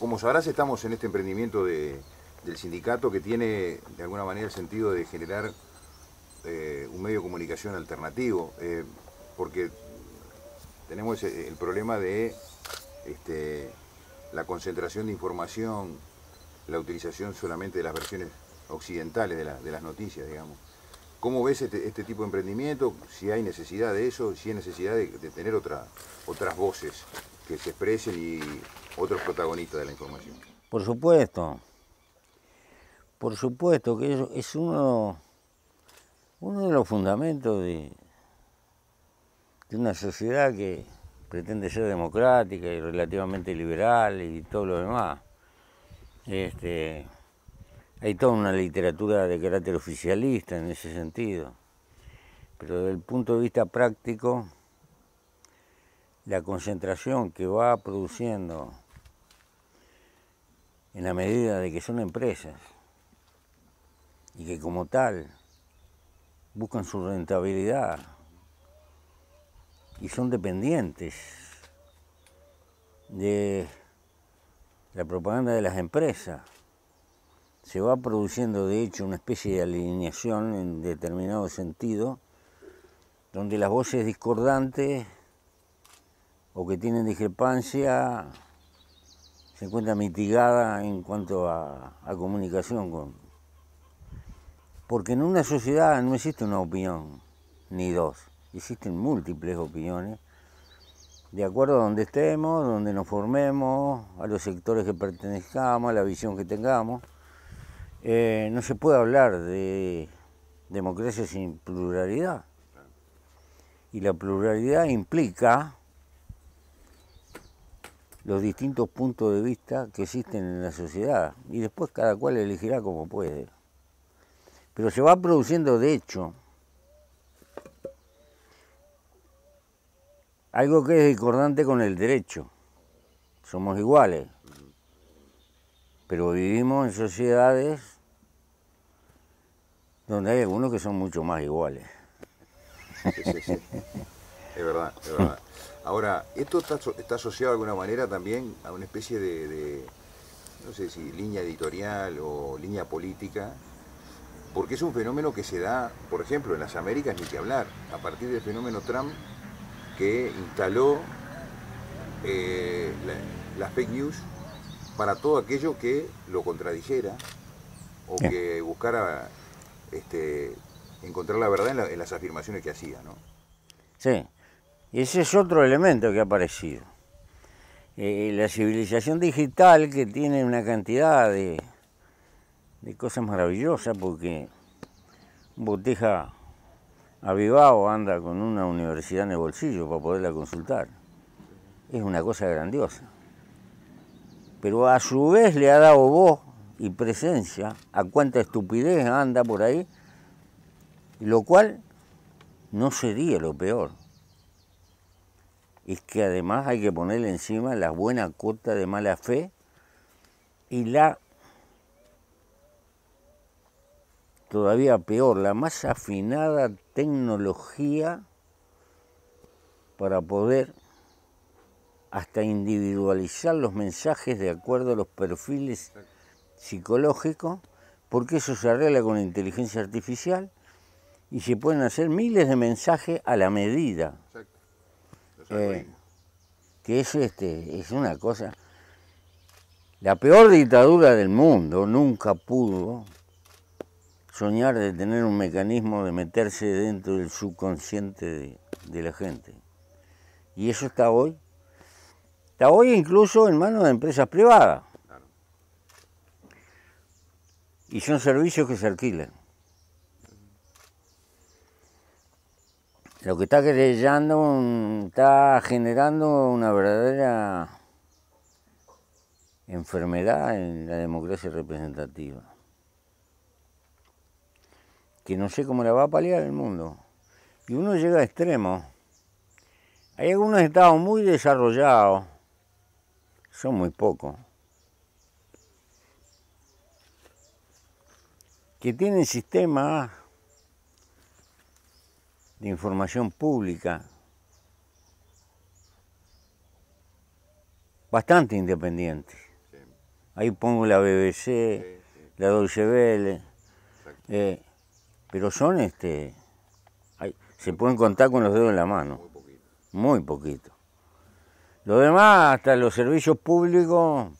como sabrás, estamos en este emprendimiento del sindicato que tiene de alguna manera el sentido de generar un medio de comunicación alternativo, porque tenemos el problema de la concentración de información, la utilización solamente de las versiones occidentales de las noticias, digamos. ¿Cómo ves este tipo de emprendimiento? Si hay necesidad de eso, si hay necesidad de tener otras voces que se expresen y otros protagonistas de la información. Por supuesto que eso es uno de los fundamentos de una sociedad que pretende ser democrática y relativamente liberal y todo lo demás. Hay toda una literatura de carácter oficialista en ese sentido, pero desde el punto de vista práctico, la concentración que va produciendo en la medida de que son empresas y que como tal buscan su rentabilidad y son dependientes de la propaganda de las empresas, se va produciendo de hecho una especie de alineación en determinado sentido, donde las voces discordantes o que tienen discrepancia se encuentran mitigadas en cuanto a comunicación porque en una sociedad no existe una opinión, ni dos, existen múltiples opiniones, de acuerdo a donde estemos, donde nos formemos, a los sectores que pertenezcamos, a la visión que tengamos. No se puede hablar de democracia sin pluralidad. Y la pluralidad implica los distintos puntos de vista que existen en la sociedad, y después cada cual elegirá como puede. Pero se va produciendo, de hecho, algo que es discordante con el derecho. Somos iguales, pero vivimos en sociedades donde hay algunos que son mucho más iguales. Sí. Es verdad, es verdad. Ahora, esto está asociado de alguna manera también a una especie de no sé si línea editorial o línea política, porque es un fenómeno que se da, por ejemplo, en las Américas, ni que hablar, a partir del fenómeno Trump, que instaló las fake news para todo aquello que lo contradijera o que buscara encontrar la verdad en las afirmaciones que hacía, ¿no? Sí, y ese es otro elemento que ha aparecido. La civilización digital, que tiene una cantidad de cosas maravillosas, porque un Botija avivado anda con una universidad en el bolsillo para poderla consultar. Es una cosa grandiosa. Pero a su vez le ha dado voz y presencia a cuánta estupidez anda por ahí, lo cual no sería lo peor. Es que además hay que ponerle encima la buena cuota de mala fe y la todavía peor, la más afinada tecnología para poder hasta individualizar los mensajes de acuerdo a los perfiles psicológicos, porque eso se arregla con inteligencia artificial y se pueden hacer miles de mensajes a la medida. Que es una cosa. La peor dictadura del mundo nunca pudo soñar de tener un mecanismo de meterse dentro del subconsciente de la gente. Y eso está hoy incluso en manos de empresas privadas. Claro. Y son servicios que se alquilan. Lo que está está generando una verdadera enfermedad en la democracia representativa, que no sé cómo la va a paliar el mundo. Y uno llega a extremos. Hay algunos estados muy desarrollados, son muy pocos, que tienen sistemas de información pública bastante independientes. Sí. ahí pongo la BBC, Sí, sí, la Deutsche Welle, exacto. pero son, se pueden contar con los dedos en la mano, Muy poquito. muy poquito. Lo demás, hasta los servicios públicos,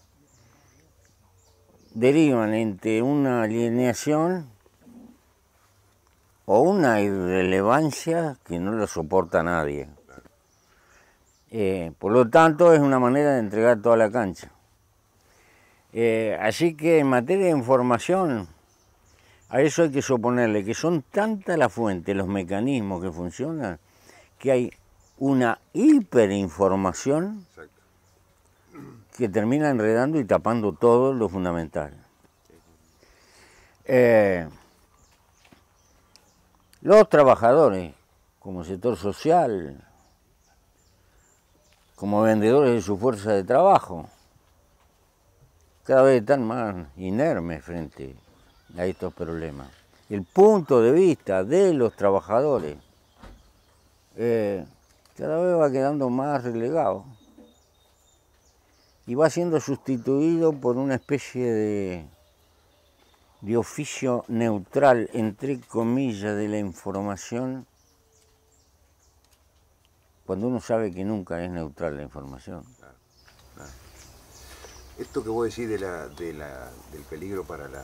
derivan entre una alineación o una irrelevancia que no lo soporta nadie. Por lo tanto, es una manera de entregar toda la cancha. Así que en materia de información, a eso hay que suponerle que son tantas las fuentes, los mecanismos que funcionan, que hay una hiperinformación Exacto. que termina enredando y tapando todo lo fundamental. Los trabajadores, como sector social, como vendedores de su fuerza de trabajo, cada vez están más inermes frente a estos problemas. El punto de vista de los trabajadores cada vez va quedando más relegado y va siendo sustituido por una especie de oficio neutral, entre comillas, de la información, cuando uno sabe que nunca es neutral la información. Claro, claro. Esto que vos decís del peligro para la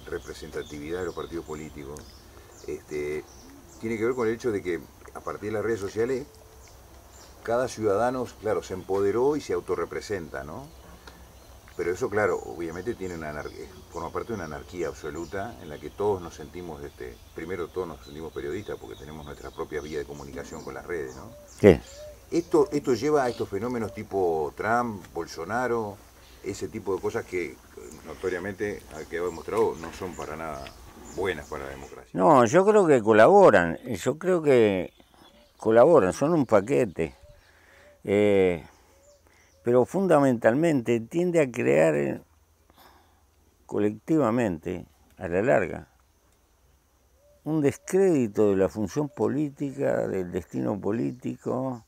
representatividad de los partidos políticos, tiene que ver con el hecho de que a partir de las redes sociales, cada ciudadano, claro, se empoderó y se autorrepresenta, ¿no? Pero eso, claro, obviamente tiene forma parte de una anarquía absoluta en la que todos nos sentimos, primero todos nos sentimos periodistas porque tenemos nuestra propia vía de comunicación con las redes, ¿no? ¿Qué? Esto lleva a estos fenómenos tipo Trump, Bolsonaro, ese tipo de cosas que notoriamente ha quedado demostrado no son para nada buenas para la democracia. No, yo creo que colaboran, son un paquete. Pero fundamentalmente tiende a crear colectivamente, a la larga, un descrédito de la función política, del destino político,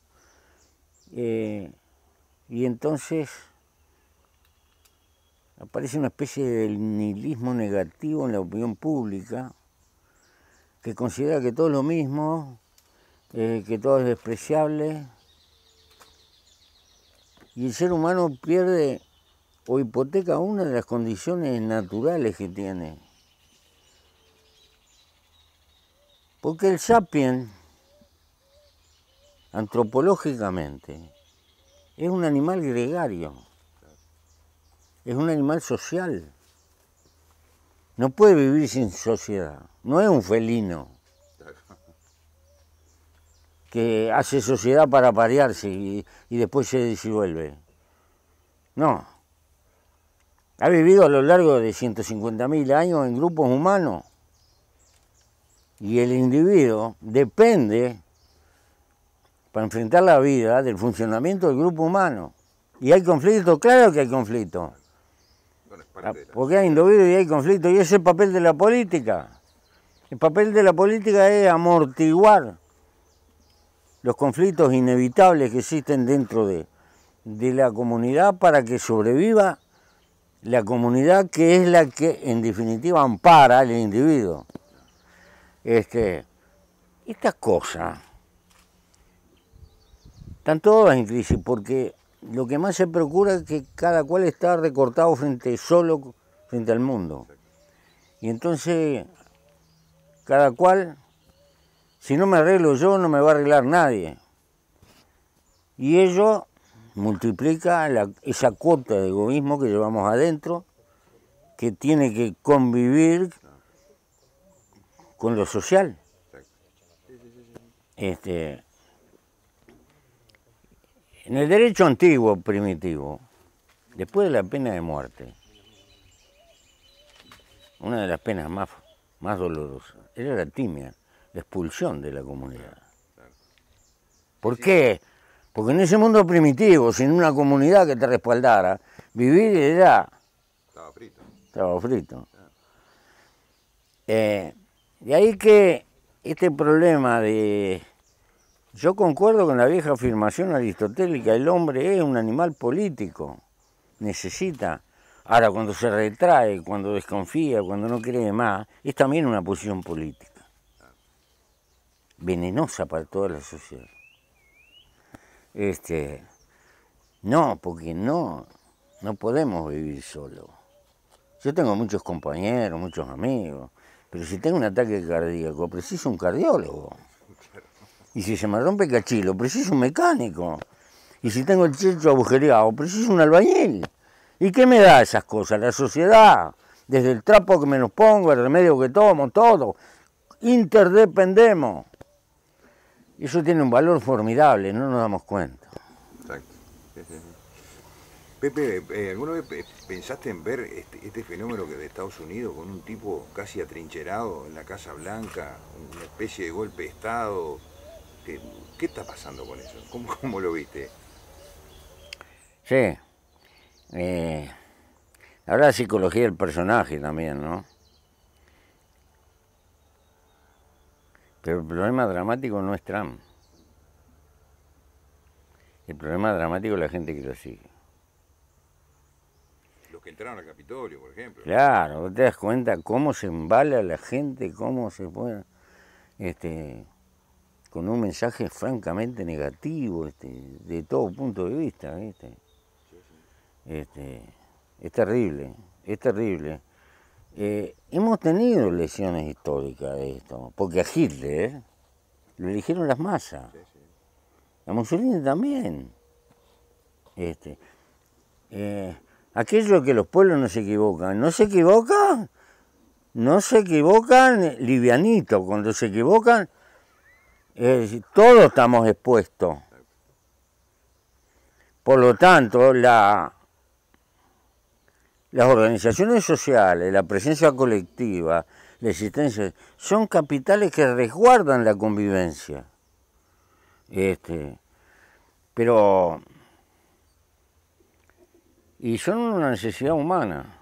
y entonces aparece una especie de nihilismo negativo en la opinión pública, que considera que todo es lo mismo, que todo es despreciable, y el ser humano pierde o hipoteca una de las condiciones naturales que tiene. Porque el sapiens, antropológicamente, es un animal gregario, es un animal social. No puede vivir sin sociedad, no es un felino que hace sociedad para parearse y después se disuelve. No. Ha vivido a lo largo de 150.000 años en grupos humanos. Y el individuo depende, para enfrentar la vida, del funcionamiento del grupo humano. Y hay conflicto, claro que hay conflicto. Bueno, es parte de Porque hay individuos y hay conflicto, y ese es el papel de la política. El papel de la política es amortiguar los conflictos inevitables que existen dentro de la comunidad para que sobreviva la comunidad, que es la que en definitiva ampara al individuo. Estas cosas están todas en crisis porque lo que más se procura es que cada cual está recortado solo frente al mundo. Y entonces cada cual, si no me arreglo yo, no me va a arreglar nadie. Y ello multiplica esa cuota de egoísmo que llevamos adentro, que tiene que convivir con lo social. En el derecho antiguo, primitivo, después de la pena de muerte, una de las penas más dolorosas era la timia, la expulsión de la comunidad. ¿Por qué? Porque en ese mundo primitivo, sin una comunidad que te respaldara, vivir era... Estaba frito. De ahí que este problema de... Yo concuerdo con la vieja afirmación aristotélica, el hombre es un animal político. necesita. Ahora, cuando se retrae, cuando desconfía, cuando no cree más, es también una posición política, venenosa para toda la sociedad. No, porque no podemos vivir solos. Yo tengo muchos compañeros, muchos amigos, pero si tengo un ataque cardíaco, preciso un cardiólogo. Y si se me rompe el cachilo, preciso un mecánico. Y si tengo el techo agujereado, preciso un albañil. ¿Y qué me da esas cosas? La sociedad, desde el trapo que me los pongo, el remedio que tomo, todo. Interdependemos. Eso tiene un valor formidable, no nos damos cuenta. Exacto. Sí, sí, sí. Pepe, ¿alguna vez pensaste en ver este fenómeno que de Estados Unidos con un tipo casi atrincherado en la Casa Blanca, una especie de golpe de Estado? ¿Qué está pasando con eso? ¿Cómo lo viste? Sí. Habrá la psicología del personaje también, ¿no? Pero el problema dramático no es Trump. El problema dramático es la gente que lo sigue. Los que entraron al Capitolio, por ejemplo. Claro, vos te das cuenta cómo se embala la gente, cómo se pone con un mensaje francamente negativo, de todo punto de vista, ¿viste? Es terrible, es terrible. Hemos tenido lesiones históricas de esto, porque a Hitler lo eligieron las masas, a Mussolini también. Aquello que los pueblos no se equivocan, no se equivocan livianito, cuando se equivocan, todos estamos expuestos. Por lo tanto, las organizaciones sociales, la presencia colectiva, la existencia, son capitales que resguardan la convivencia. Y son una necesidad humana.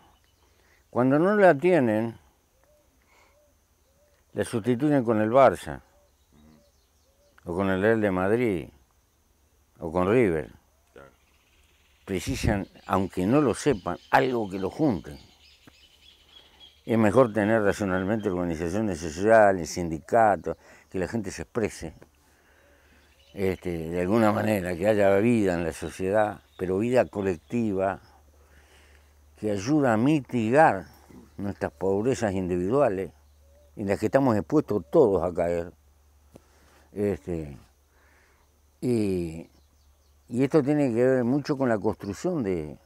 Cuando no la tienen, la sustituyen con el Barça, o con el Real de Madrid, o con River. Precisan, aunque no lo sepan, algo que lo junte. Es mejor tener racionalmente organizaciones sociales, sindicatos, que la gente se exprese de alguna manera, que haya vida en la sociedad, pero vida colectiva, que ayuda a mitigar nuestras pobrezas individuales, en las que estamos expuestos todos a caer. Y esto tiene que ver mucho con la construcción del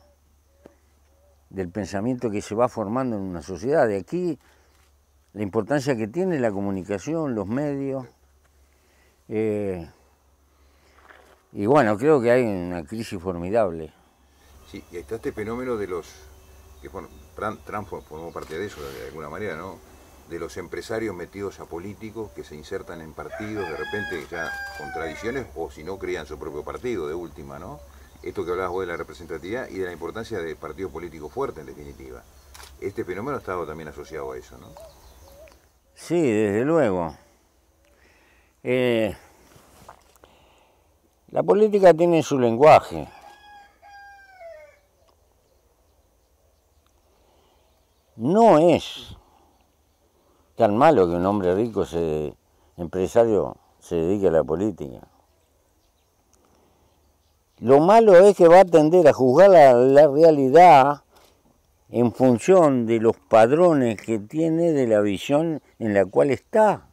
pensamiento que se va formando en una sociedad. De aquí la importancia que tiene la comunicación, los medios. Y bueno, creo que hay una crisis formidable. Sí, y está este fenómeno de los, que bueno, Trump formó parte de eso de alguna manera, ¿no? De los empresarios metidos a políticos que se insertan en partidos de repente ya con tradiciones o si no crean su propio partido de última, ¿no? Esto que hablabas vos de la representatividad y de la importancia de partidos políticos fuertes en definitiva. Este fenómeno ha estado también asociado a eso, ¿no? Sí, desde luego. La política tiene su lenguaje. No es tan malo que un hombre rico, empresario, se dedique a la política. Lo malo es que va a tender a juzgar la realidad en función de los padrones que tiene de la visión en la cual está.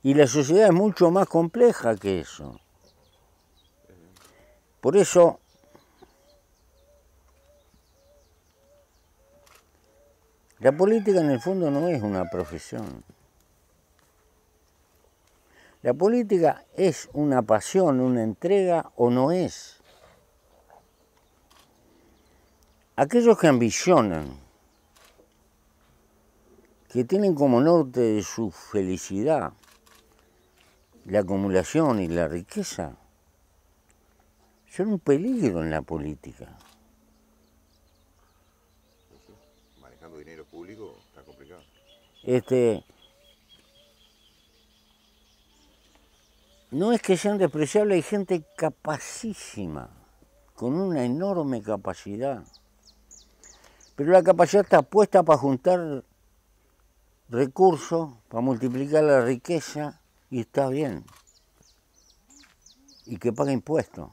Y la sociedad es mucho más compleja que eso. Por eso, la política en el fondo no es una profesión. La política es una pasión, una entrega o no es. Aquellos que ambicionan, que tienen como norte de su felicidad la acumulación y la riqueza, son un peligro en la política. Manejando dinero público está complicado. No es que sean despreciables, hay gente capacísima, con una enorme capacidad. Pero la capacidad está puesta para juntar recursos, para multiplicar la riqueza, y está bien. Y que pague impuestos.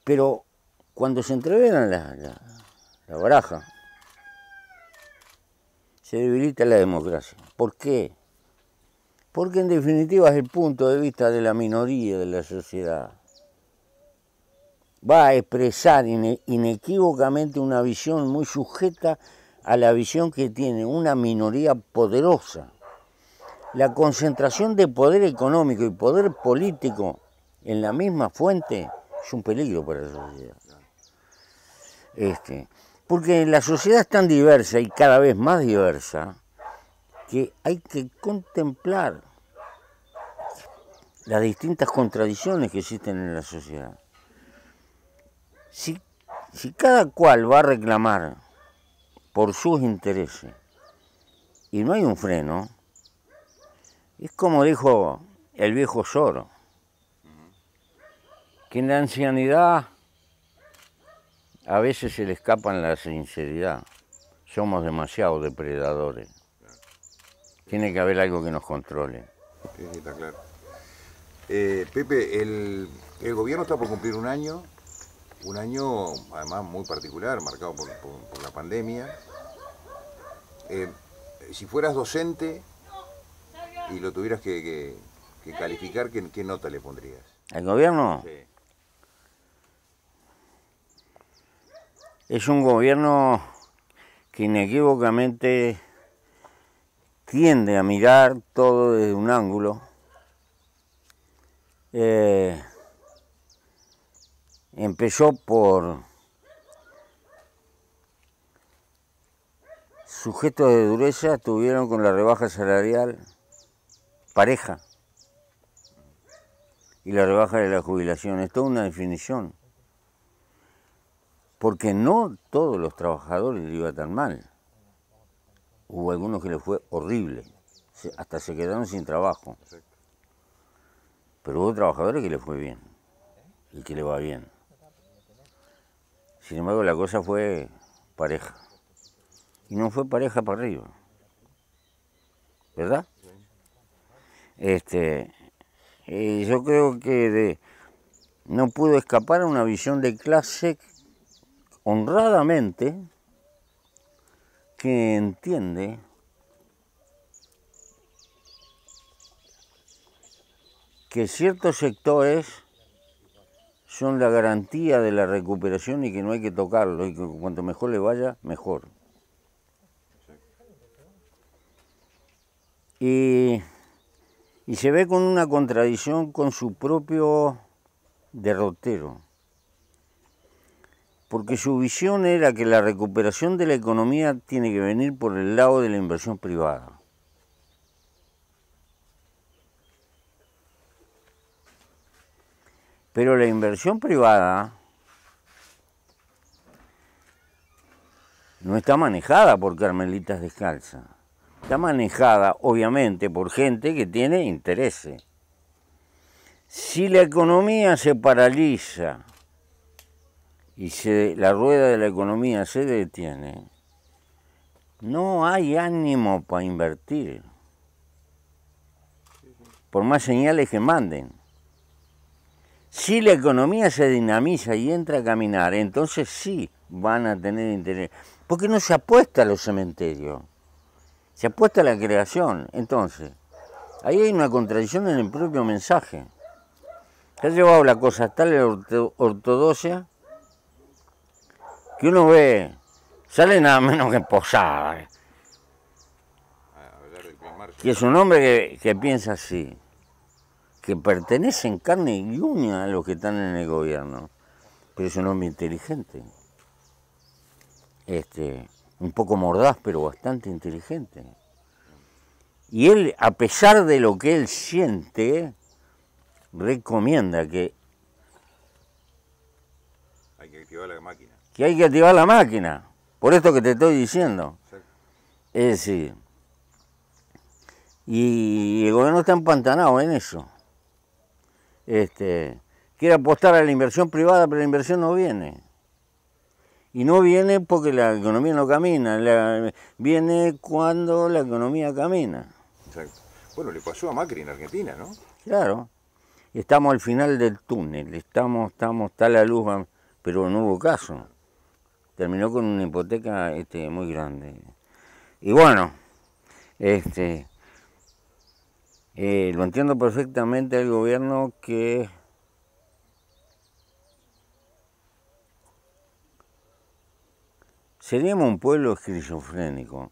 Pero cuando se entreveran la baraja, se debilita la democracia. ¿Por qué? Porque en definitiva es el punto de vista de la minoría de la sociedad. Va a expresar inequívocamente una visión muy sujeta a la visión que tiene una minoría poderosa. La concentración de poder económico y poder político en la misma fuente es un peligro para la sociedad. Porque la sociedad es tan diversa y cada vez más diversa que hay que contemplar las distintas contradicciones que existen en la sociedad. Si cada cual va a reclamar por sus intereses y no hay un freno, es como dijo el viejo Soro, que en la ancianidad a veces se le escapan la sinceridad, somos demasiado depredadores, tiene que haber algo que nos controle. Sí, está claro. Pepe, el gobierno está por cumplir un año además muy particular, marcado por la pandemia. Si fueras docente y lo tuvieras que calificar, ¿qué nota le pondrías? ¿El gobierno? Sí. Es un gobierno que inequívocamente tiende a mirar todo desde un ángulo. Empezó por sujetos de dureza, tuvieron con la rebaja salarial pareja y la rebaja de la jubilación. Es toda una definición, porque no todos los trabajadores les iba tan mal. Hubo algunos que les fue horrible, hasta se quedaron sin trabajo. Pero hubo trabajadores que les fue bien y que les va bien. Sin embargo, la cosa fue pareja. Y no fue pareja para arriba. ¿Verdad? Yo creo que no pudo escapar a una visión de clase honradamente que entiende que ciertos sectores son la garantía de la recuperación y que no hay que tocarlo, y que cuanto mejor le vaya, mejor. Y se ve con una contradicción con su propio derrotero, porque su visión era que la recuperación de la economía tiene que venir por el lado de la inversión privada. Pero la inversión privada no está manejada por carmelitas descalzas. Está manejada, obviamente, por gente que tiene intereses. Si la economía se paraliza y la rueda de la economía se detiene, no hay ánimo para invertir, por más señales que manden. Si la economía se dinamiza y entra a caminar, entonces sí van a tener interés. Porque no se apuesta a los cementerios, se apuesta a la creación. Entonces, ahí hay una contradicción en el propio mensaje. Se ha llevado la cosa a tal ortodoxia que uno ve, sale nada menos que Posada, que es un hombre que piensa así, que pertenece en carne y uña a los que están en el gobierno, pero es un hombre inteligente, un poco mordaz, pero bastante inteligente. Y él, a pesar de lo que él siente, recomienda que hay que activar la máquina. Que hay que activar la máquina, por esto que te estoy diciendo. Exacto. Es decir, y el gobierno está empantanado en eso. quiere apostar a la inversión privada, pero la inversión no viene. Y no viene porque la economía no camina, viene cuando la economía camina. Exacto. Bueno, le pasó a Macri en Argentina, ¿no? Claro, estamos al final del túnel, está la luz, pero no hubo caso. Terminó con una hipoteca muy grande. Y bueno, lo entiendo perfectamente el gobierno que seríamos un pueblo esquizofrénico,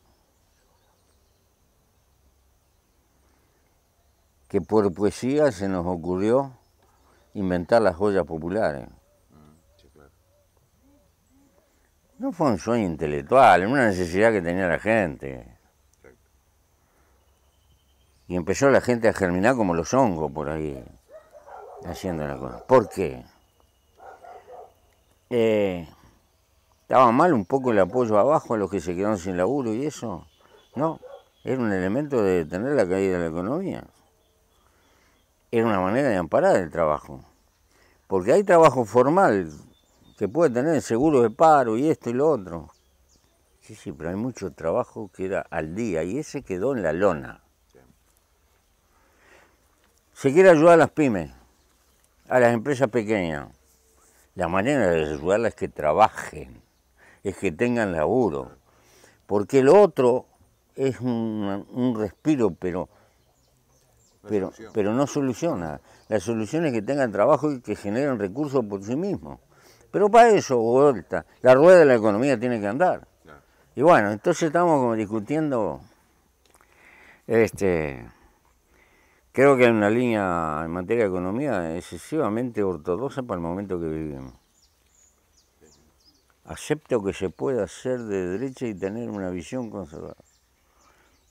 que por poesía se nos ocurrió inventar las joyas populares. Sí, claro. No fue un sueño intelectual, una necesidad que tenía la gente. Exacto. Y empezó la gente a germinar como los hongos por ahí, haciendo la cosa. ¿Por qué? ¿Estaba mal un poco el apoyo abajo a los que se quedaron sin laburo y eso? No, era un elemento de detener la caída de la economía. Era una manera de amparar el trabajo. Porque hay trabajo formal que puede tener seguro de paro y esto y lo otro. Sí, pero hay mucho trabajo que era al día y ese quedó en la lona. Se quiere ayudar a las pymes, a las empresas pequeñas. La manera de ayudarlas es que trabajen, es que tengan laburo. Porque lo otro es un respiro, pero no soluciona. La solución es que tengan trabajo y que generen recursos por sí mismos. Pero para eso, vuelta, la rueda de la economía tiene que andar. Y bueno, entonces estamos como discutiendo, creo que hay una línea en materia de economía excesivamente ortodoxa para el momento que vivimos. Acepto que se puede hacer de derecha y tener una visión conservadora,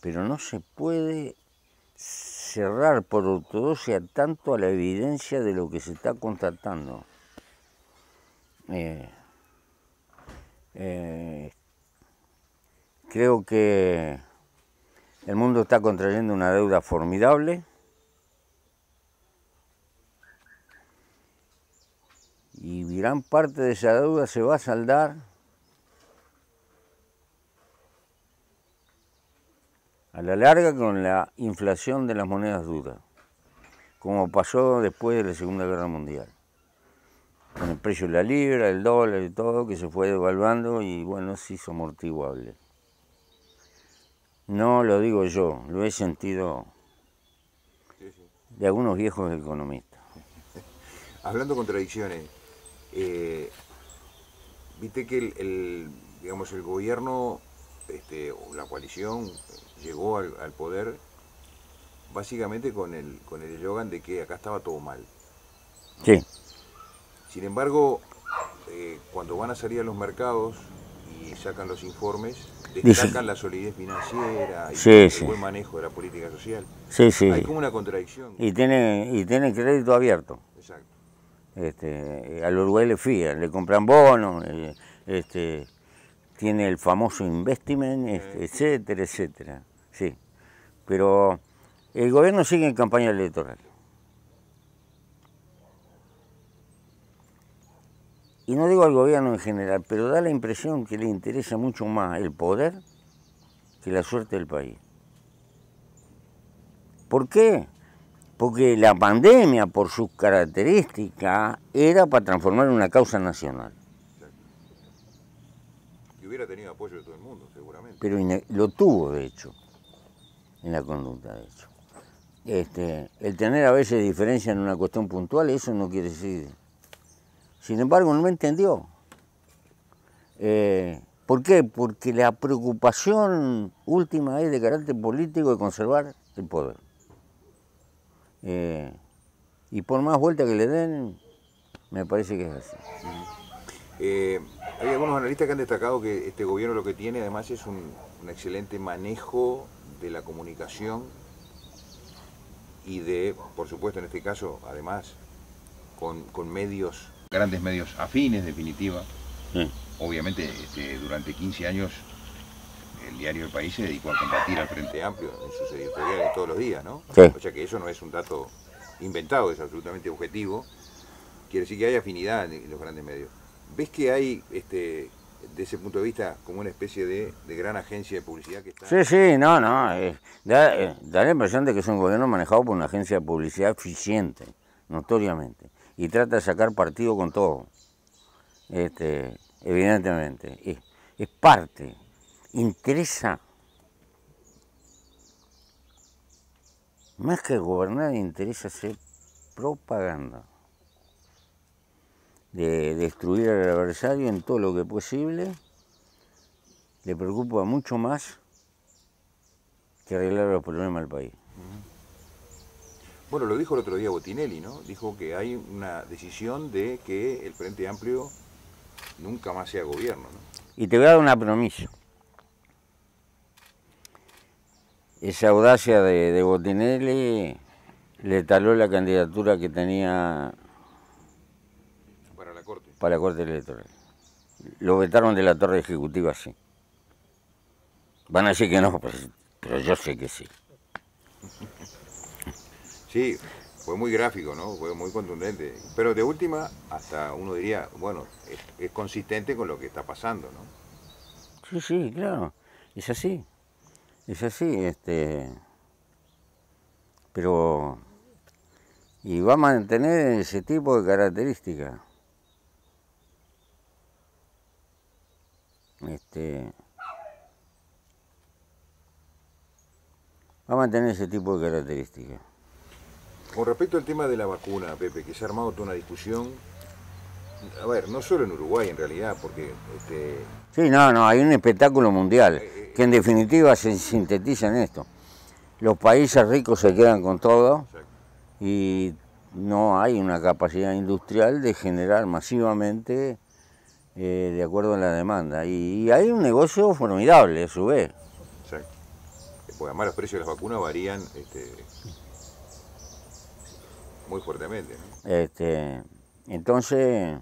pero no se puede cerrar por ortodoxia tanto a la evidencia de lo que se está constatando. Creo que el mundo está contrayendo una deuda formidable y gran parte de esa deuda se va a saldar a la larga con la inflación de las monedas duras, como pasó después de la Segunda Guerra Mundial, con el precio de la libra, el dólar y todo, que se fue devaluando y bueno, se hizo amortiguable. No lo digo yo, lo he sentido de algunos viejos economistas. Hablando de contradicciones, viste que digamos, el gobierno, o la coalición, llegó al poder básicamente con el eslogan de que acá estaba todo mal. Sí. Sin embargo, cuando van a salir a los mercados y sacan los informes, destacan la solidez financiera y el buen manejo de la política social. Sí, sí. Hay como una contradicción. Y tiene crédito abierto. Exacto. Al Uruguay le fían, le compran bonos, tiene el famoso investment, etcétera, etcétera. Sí. Pero el gobierno sigue en campaña electoral. Y no digo al gobierno en general, pero da la impresión que le interesa mucho más el poder que la suerte del país. ¿Por qué? Porque la pandemia, por sus características, era para transformar en una causa nacional. Y hubiera tenido apoyo de todo el mundo, seguramente. Pero lo tuvo, de hecho, en la conducta, de hecho. El tener a veces diferencia en una cuestión puntual, eso no quiere decir... Sin embargo, no me entendió. ¿Por qué? Porque la preocupación última es de carácter político de conservar el poder. Y por más vuelta que le den, me parece que es así. Hay algunos analistas que han destacado que este gobierno lo que tiene además es un excelente manejo de la comunicación y de, por supuesto en este caso, además, con medios, grandes medios afines, en definitiva. Sí. Obviamente, durante 15 años el diario El País se dedicó a combatir al Frente Amplio en sus editoriales todos los días, ¿no? Sí. O sea que eso no es un dato inventado, es absolutamente objetivo, quiere decir que hay afinidad en los grandes medios. ¿Ves que hay, de ese punto de vista, como una especie de gran agencia de publicidad que está? Sí, sí, no, da la impresión de que es un gobierno manejado por una agencia de publicidad eficiente, notoriamente, y trata de sacar partido con todo, evidentemente. Es parte, interesa, más que gobernar, interesa hacer propaganda, de destruir al adversario en todo lo que es posible. Le preocupa mucho más que arreglar los problemas del país. Bueno, lo dijo el otro día Botinelli, ¿no? Dijo que hay una decisión de que el Frente Amplio nunca más sea gobierno, ¿no? Y te voy a dar una promesa. Esa audacia de Botinelli le taló la candidatura que tenía para la Corte Electoral. Lo vetaron de la torre ejecutiva, sí. Van a decir que no, pero yo sé que sí. Sí, fue muy gráfico, ¿no? Fue muy contundente. Pero de última, hasta uno diría, bueno, es consistente con lo que está pasando, ¿no? Sí, sí, claro. Es así. Es así, pero... Y va a mantener ese tipo de características. Va a mantener ese tipo de características. Con respecto al tema de la vacuna, Pepe, que se ha armado toda una discusión, a ver, no solo en Uruguay en realidad, porque... Sí, no, hay un espectáculo mundial, que en definitiva se sintetiza en esto. Los países ricos se quedan con todo y no hay una capacidad industrial de generar masivamente de acuerdo a la demanda. Y hay un negocio formidable a su vez. Exacto. Porque además los precios de las vacunas varían muy fuertemente, ¿no? Entonces,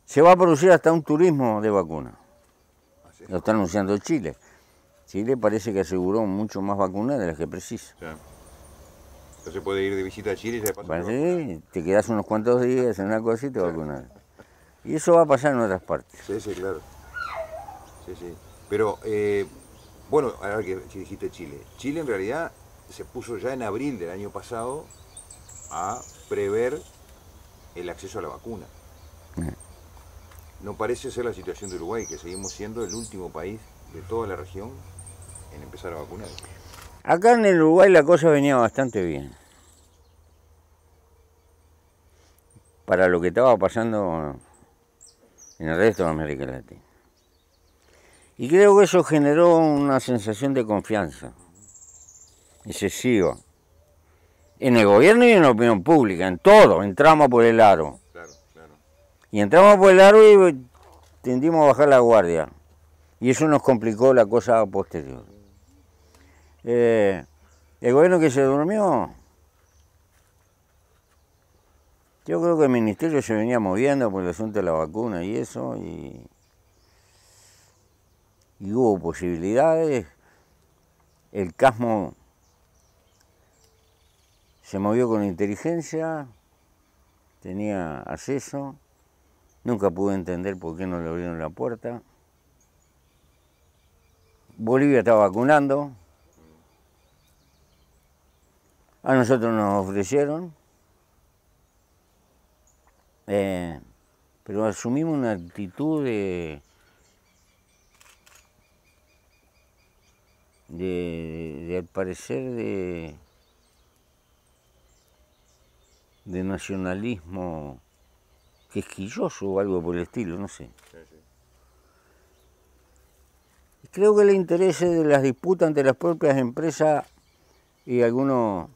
se va a producir hasta un turismo de vacunas. ¿Sí? Lo está anunciando Chile. Chile parece que aseguró mucho más vacunas de las que precisa. Sí. Entonces puede ir de visita a Chile y de paso te quedas unos cuantos días en una cosa y te vacunas. Y eso va a pasar en otras partes. Sí, sí, claro. Sí, sí. Pero, bueno, ahora que dijiste Chile. Chile en realidad se puso ya en abril del año pasado a prever el acceso a la vacuna. No parece ser la situación de Uruguay, que seguimos siendo el último país de toda la región en empezar a vacunar. Acá en el Uruguay la cosa venía bastante bien. Para lo que estaba pasando en el resto de América Latina. Y creo que eso generó una sensación de confianza excesiva. En el gobierno y en la opinión pública, en todo, entramos por el aro. Claro, claro. Y entramos por el aro y tendimos a bajar la guardia. Y eso nos complicó la cosa posterior. El gobierno que se durmió, yo creo que el ministerio se venía moviendo por el asunto de la vacuna y eso, y hubo posibilidades. El CASMO se movió con inteligencia, tenía acceso, nunca pude entender por qué no le abrieron la puerta. Bolivia estaba vacunando, a nosotros nos ofrecieron, pero asumimos una actitud al parecer de nacionalismo quisquilloso o algo por el estilo, no sé. Creo que el interés de las disputas entre las propias empresas y algunos...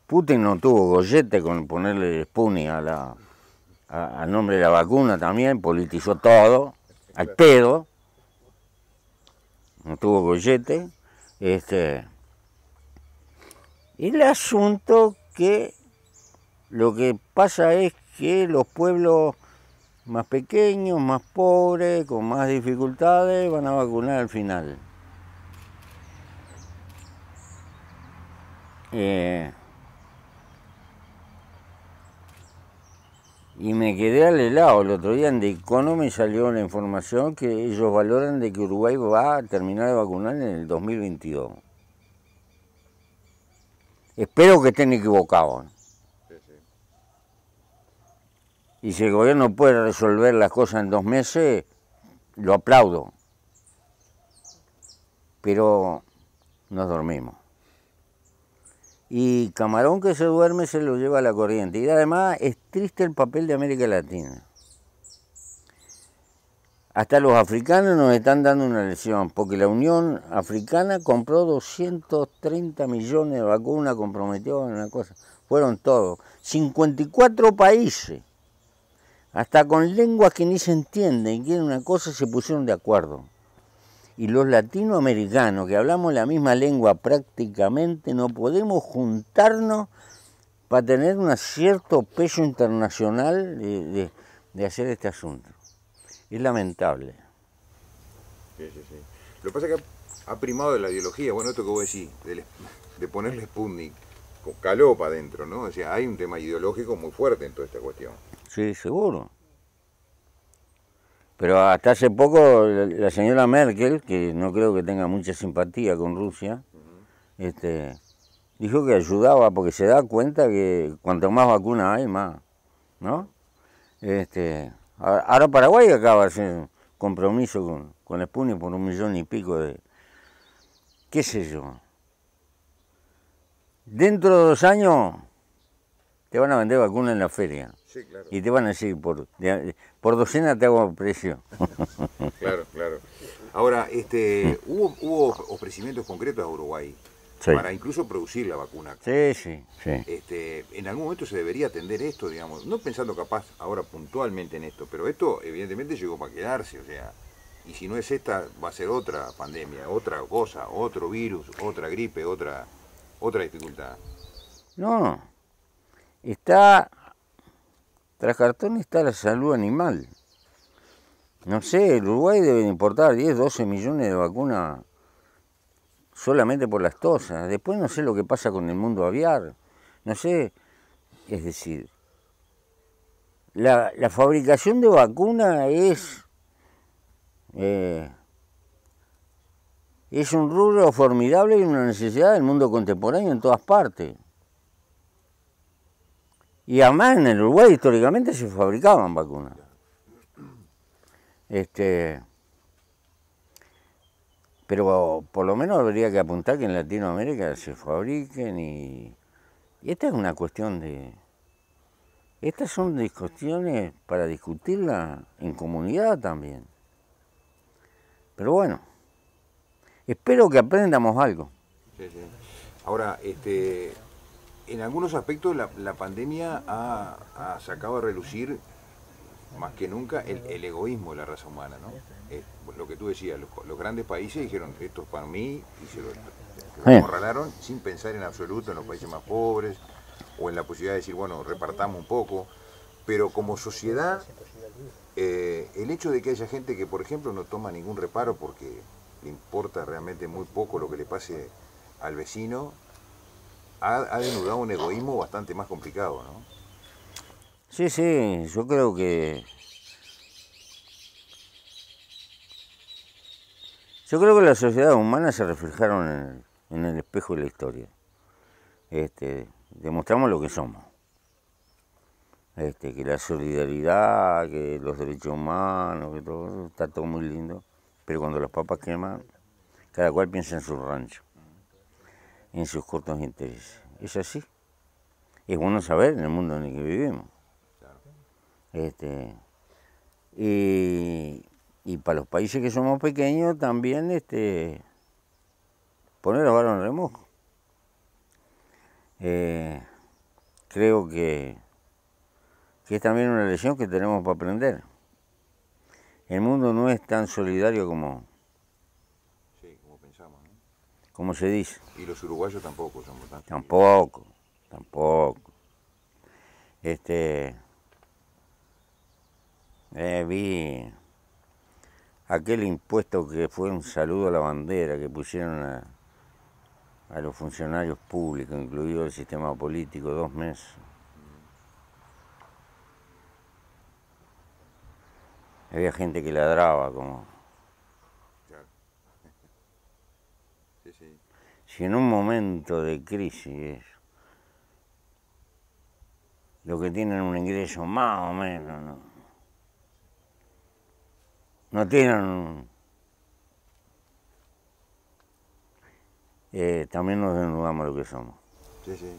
Putin no tuvo gollete con ponerle Sputnik al nombre de la vacuna también, politizó todo, al pedo, no tuvo gollete. El asunto que lo que pasa es que los pueblos más pequeños, más pobres, con más dificultades, van a vacunar al final. y me quedé al helado. El otro día en The Economist salió la información que ellos valoran de que Uruguay va a terminar de vacunar en el 2022. Espero que estén equivocados. Sí, sí. Y si el gobierno puede resolver las cosas en 2 meses, lo aplaudo. Pero nos dormimos. Y camarón que se duerme se lo lleva a la corriente. Y además es triste el papel de América Latina. Hasta los africanos nos están dando una lección, porque la Unión Africana compró 230 millones de vacunas, comprometió en una cosa. Fueron todos. 54 países. Hasta con lenguas que ni se entienden y quieren una cosa se pusieron de acuerdo. Y los latinoamericanos, que hablamos la misma lengua prácticamente, no podemos juntarnos para tener un cierto peso internacional de hacer este asunto. Es lamentable. Sí, sí, sí. Lo que pasa es que ha primado de la ideología, bueno, esto que vos decís, de ponerle Sputnik, caló para adentro, ¿no? O sea, hay un tema ideológico muy fuerte en toda esta cuestión. Sí, seguro. Pero hasta hace poco la señora Merkel, que no creo que tenga mucha simpatía con Rusia, dijo que ayudaba porque se da cuenta que cuanto más vacunas hay, más, ¿no? Ahora Paraguay acaba de hacer un compromiso con Sputnik por 1 millón y pico de, qué sé yo. Dentro de 2 años te van a vender vacunas en la feria. Sí, claro. Y te van a decir, por docena te hago precio. Claro, claro. Ahora, hubo ofrecimientos concretos a Uruguay Sí. para incluso producir la vacuna. Sí, sí, sí. En algún momento se debería atender esto, digamos, no pensando capaz ahora puntualmente en esto, pero esto evidentemente llegó para quedarse, o sea, y si no es esta, va a ser otra pandemia, otra cosa, otro virus, otra gripe, otra dificultad. No, tras cartón está la salud animal. No sé, el Uruguay debe importar 10, 12 millones de vacunas solamente por las tosas. Después no sé lo que pasa con el mundo aviar. No sé, es decir, la fabricación de vacunas es un rubro formidable y una necesidad del mundo contemporáneo en todas partes. Y además en el Uruguay históricamente se fabricaban vacunas. Pero por lo menos habría que apuntar que en Latinoamérica se fabriquen y esta es una cuestión de... Estas son cuestiones para discutirla en comunidad también. Pero bueno, espero que aprendamos algo. Sí, sí. Ahora, en algunos aspectos la pandemia ha sacado a relucir más que nunca el egoísmo de la raza humana, ¿no? Lo que tú decías, los grandes países dijeron, esto es para mí, y se lo acorralaron sin pensar en absoluto en los países más pobres, o en la posibilidad de decir, bueno, repartamos un poco, pero como sociedad, el hecho de que haya gente que, por ejemplo, no toma ningún reparo porque le importa realmente muy poco lo que le pase al vecino, ha denudado un egoísmo bastante más complicado, ¿no? Sí, sí, yo creo que las sociedades humanas se reflejaron en el espejo de la historia. Demostramos lo que somos. Que la solidaridad, que los derechos humanos, que todo eso, está todo muy lindo. Pero cuando las papas queman, cada cual piensa en su rancho, en sus cortos intereses. Es así. Es bueno saber en el mundo en el que vivimos. Y para los países que somos pequeños también poner la vara en remojo. Creo que es también una lección que tenemos para aprender. El mundo no es tan solidario como pensamos, ¿no? Como se dice. Y los uruguayos tampoco somos tan Tampoco. Vi aquel impuesto que fue un saludo a la bandera que pusieron a los funcionarios públicos, incluido el sistema político, 2 meses. Había gente que ladraba como... Claro. Sí, sí. Si en un momento de crisis lo que tienen un ingreso más o menos, no tienen... también nos desnudamos lo que somos. Sí, sí.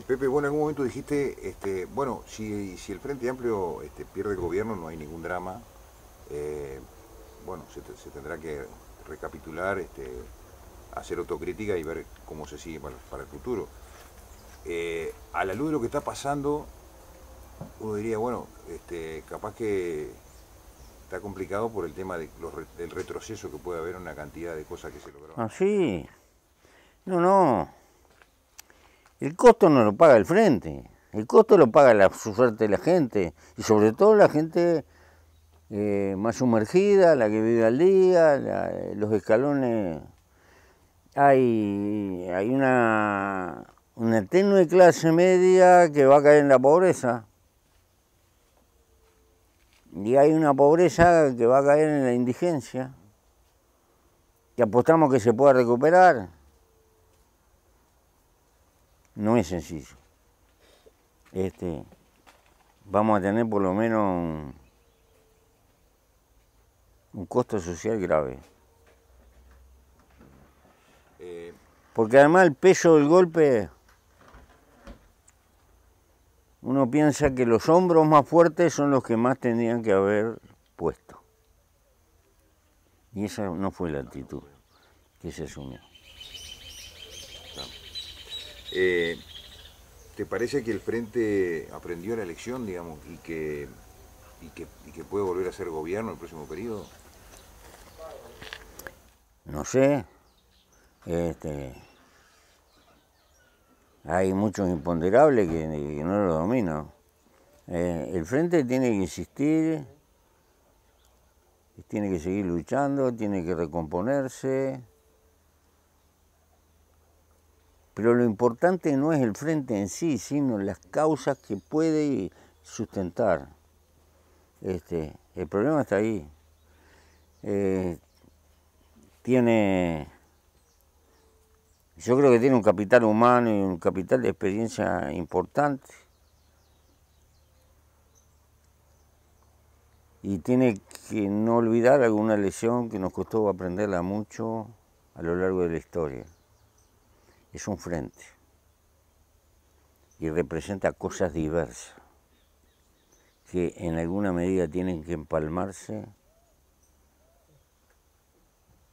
Pepe, vos en algún momento dijiste, bueno, si el Frente Amplio pierde el gobierno no hay ningún drama. Bueno, se tendrá que recapitular, hacer autocrítica y ver cómo se sigue para el futuro. A la luz de lo que está pasando, uno diría, bueno, capaz que está complicado por el tema del retroceso que puede haber en una cantidad de cosas que se lograron. Ah, sí. No. El costo no lo paga el Frente. El costo lo paga la suerte de la gente. Y sobre todo la gente más sumergida, la que vive al día, los escalones. Hay una tenue clase media que va a caer en la pobreza. Y hay una pobreza que va a caer en la indigencia. Que apostamos que se pueda recuperar. No es sencillo. Vamos a tener por lo menos un costo social grave. Porque además el peso del golpe, uno piensa que los hombros más fuertes son los que más tendrían que haber puesto. Y esa no fue la actitud que se asumió. ¿Te parece que el Frente aprendió la lección, digamos, y que puede volver a ser gobierno en el próximo periodo? No sé. Hay muchos imponderables que no lo dominan. El Frente tiene que insistir, tiene que seguir luchando, tiene que recomponerse. Pero lo importante no es el Frente en sí, sino las causas que puede sustentar. El problema está ahí. Yo creo que tiene un capital humano y un capital de experiencia importante. Y tiene que no olvidar alguna lección que nos costó aprenderla mucho a lo largo de la historia. Es un frente y representa cosas diversas que en alguna medida tienen que empalmarse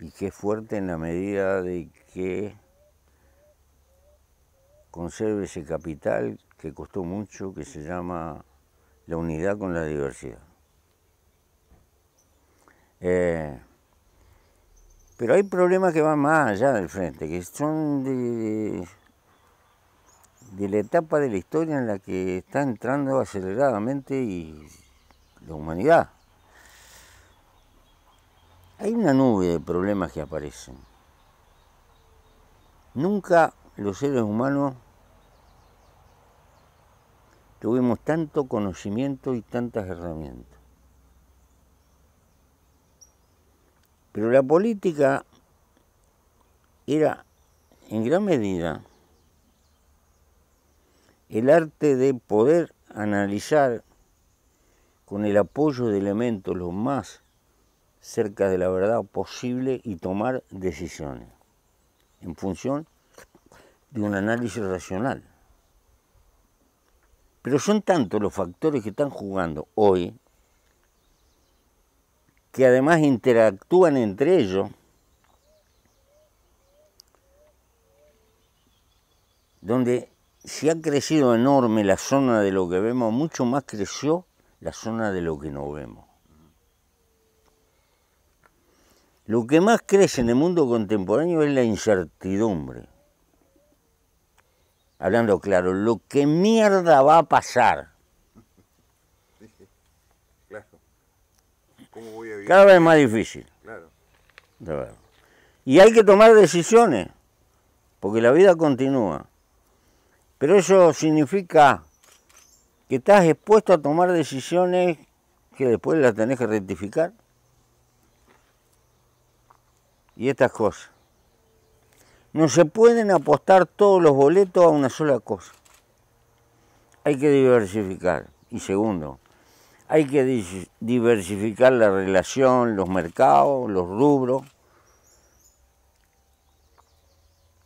y que es fuerte en la medida de que conserve ese capital que costó mucho, que se llama la unidad con la diversidad. Pero hay problemas que van más allá del frente, que son de la etapa de la historia en la que está entrando aceleradamente y la humanidad. Hay una nube de problemas que aparecen. Nunca los seres humanos tuvimos tanto conocimiento y tantas herramientas. Pero la política era, en gran medida, el arte de poder analizar con el apoyo de elementos lo más cerca de la verdad posible y tomar decisiones en función de un análisis racional. Pero son tantos los factores que están jugando hoy que además interactúan entre ellos, donde si ha crecido enorme la zona de lo que vemos, mucho más creció la zona de lo que no vemos. Lo que más crece en el mundo contemporáneo es la incertidumbre. Hablando claro, lo que mierda va a pasar. Claro. ¿Cómo voy a vivir? Cada vez más difícil. Claro. De verdad. Y hay que tomar decisiones. porque la vida continúa. Pero eso significa que estás expuesto a tomar decisiones que después las tenés que rectificar. Y estas cosas. No se pueden apostar todos los boletos a una sola cosa. Hay que diversificar. Y segundo, hay que diversificar la relación, los mercados, los rubros.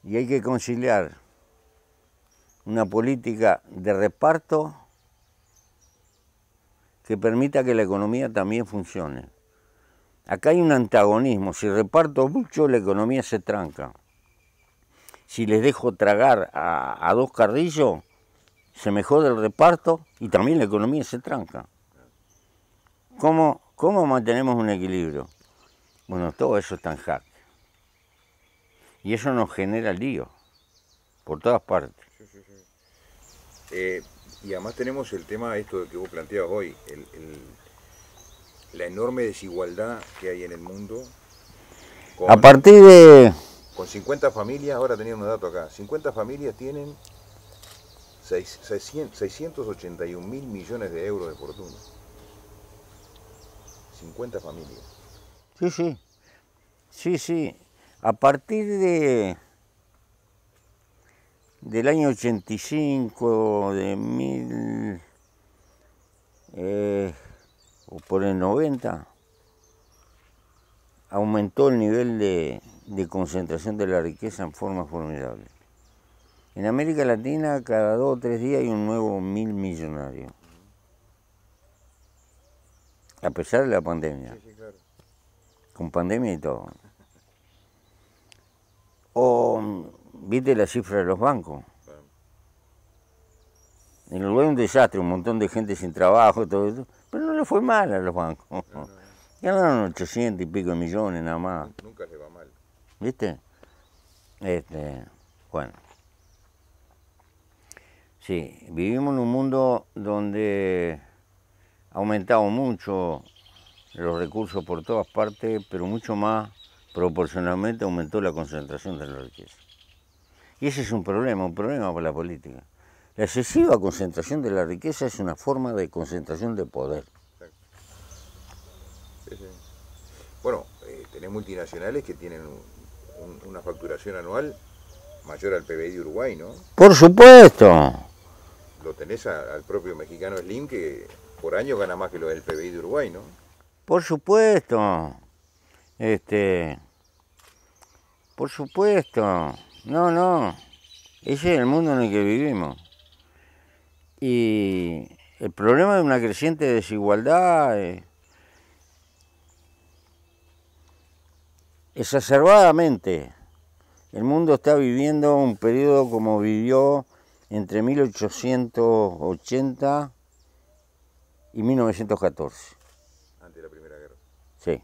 Y hay que conciliar una política de reparto que permita que la economía también funcione. Acá hay un antagonismo. Si reparto mucho, la economía se tranca. Si les dejo tragar a dos carrillos, se me jode el reparto y también la economía se tranca. ¿Cómo mantenemos un equilibrio? Bueno, todo eso está en jaque. Y eso nos genera lío por todas partes. Sí, sí, sí. Y además tenemos el tema, esto que vos planteabas hoy, la enorme desigualdad que hay en el mundo. A partir de... Con 50 familias, ahora tenía un dato acá, 50 familias tienen 681 mil millones de euros de fortuna. 50 familias. Sí, sí. Sí, sí. A partir del año 85, o por el 90, aumentó el nivel de concentración de la riqueza en forma formidable. En América Latina, cada 2 o 3 días hay un nuevo 1000 millonario. A pesar de la pandemia. Sí, sí, claro. Con pandemia y todo. O, ¿viste la cifra de los bancos? En Uruguay un desastre, un montón de gente sin trabajo, todo eso, pero no le fue mal a los bancos. Ganaron 800 y pico de millones nada más. Nunca le va mal. ¿Viste? Bueno. Sí, vivimos en un mundo donde ha aumentado mucho los recursos por todas partes, pero mucho más proporcionalmente aumentó la concentración de la riqueza. Y ese es un problema para la política. La excesiva concentración de la riqueza es una forma de concentración de poder. Sí, sí. Bueno, tenés multinacionales que tienen una facturación anual mayor al PBI de Uruguay, ¿no? Por supuesto. Lo tenés al propio mexicano Slim, que por año gana más que lo del PBI de Uruguay, ¿no? Por supuesto. Por supuesto. No. Ese es el mundo en el que vivimos. Y el problema de una creciente desigualdad exacerbadamente. El mundo está viviendo un periodo como vivió entre 1880 y 1914. Antes de la Primera Guerra. Sí.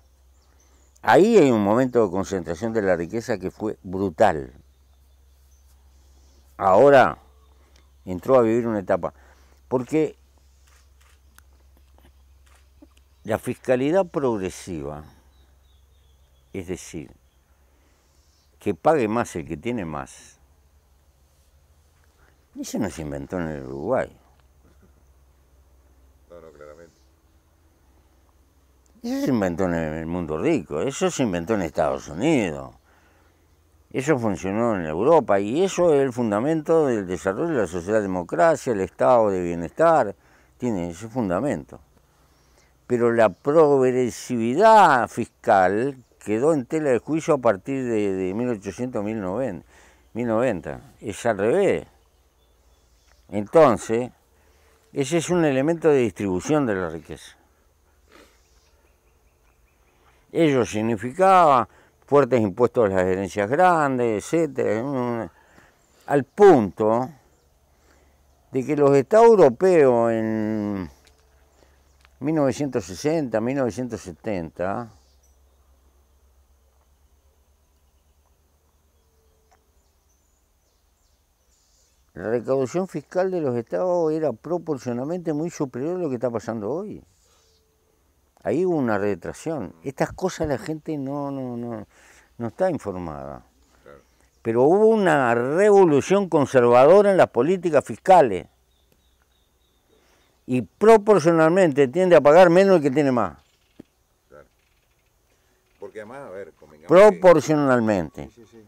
Ahí hay un momento de concentración de la riqueza que fue brutal. Ahora entró a vivir una etapa. Porque la fiscalidad progresiva, es decir, que pague más el que tiene más, eso no se inventó en el Uruguay. No, claramente. Eso se inventó en el mundo rico, eso se inventó en Estados Unidos, eso funcionó en Europa y eso es el fundamento del desarrollo de la socialdemocracia, el estado de bienestar, tiene ese fundamento. Pero la progresividad fiscal quedó en tela de juicio a partir de 1800 1090, es al revés. Entonces, ese es un elemento de distribución de la riqueza. Ello significaba fuertes impuestos a las herencias grandes, etcétera, al punto de que los estados europeos en 1960, 1970, la recaudación fiscal de los estados era proporcionalmente muy superior a lo que está pasando hoy. Ahí hubo una retracción. Estas cosas la gente no está informada. Claro. pero hubo una revolución conservadora en las políticas fiscales. Y proporcionalmente tiende a pagar menos el que tiene más. Claro. Porque además, a ver, convengamos Proporcionalmente. sí, sí, sí.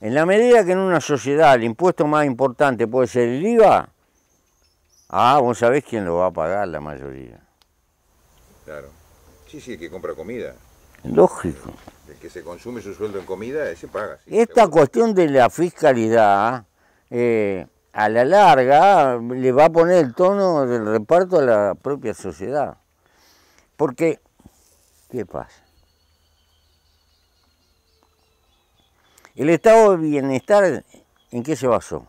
En la medida que en una sociedad el impuesto más importante puede ser el IVA, vos sabés quién lo va a pagar la mayoría. Claro. Sí, sí, el que compra comida. Lógico. El que se consume su sueldo en comida, ese paga. Sí, Esta seguro. cuestión de la fiscalidad, a la larga, le va a poner el tono del reparto a la propia sociedad. Porque, ¿qué pasa? El estado de bienestar, ¿en qué se basó?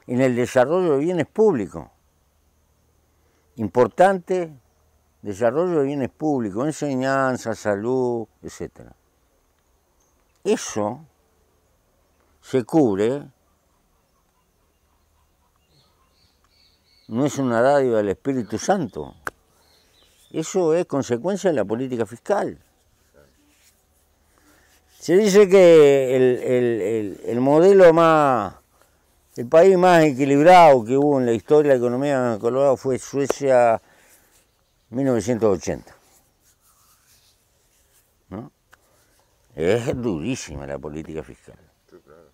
En el desarrollo de bienes públicos. Importante desarrollo de bienes públicos, enseñanza, salud, etc. Eso se cubre, no es una dádiva del Espíritu Santo, eso es consecuencia de la política fiscal. Se dice que el modelo más, el país más equilibrado que hubo en la historia de la economía de Colorado fue Suecia 1980. ¿No? Es durísima la política fiscal. Sí, claro.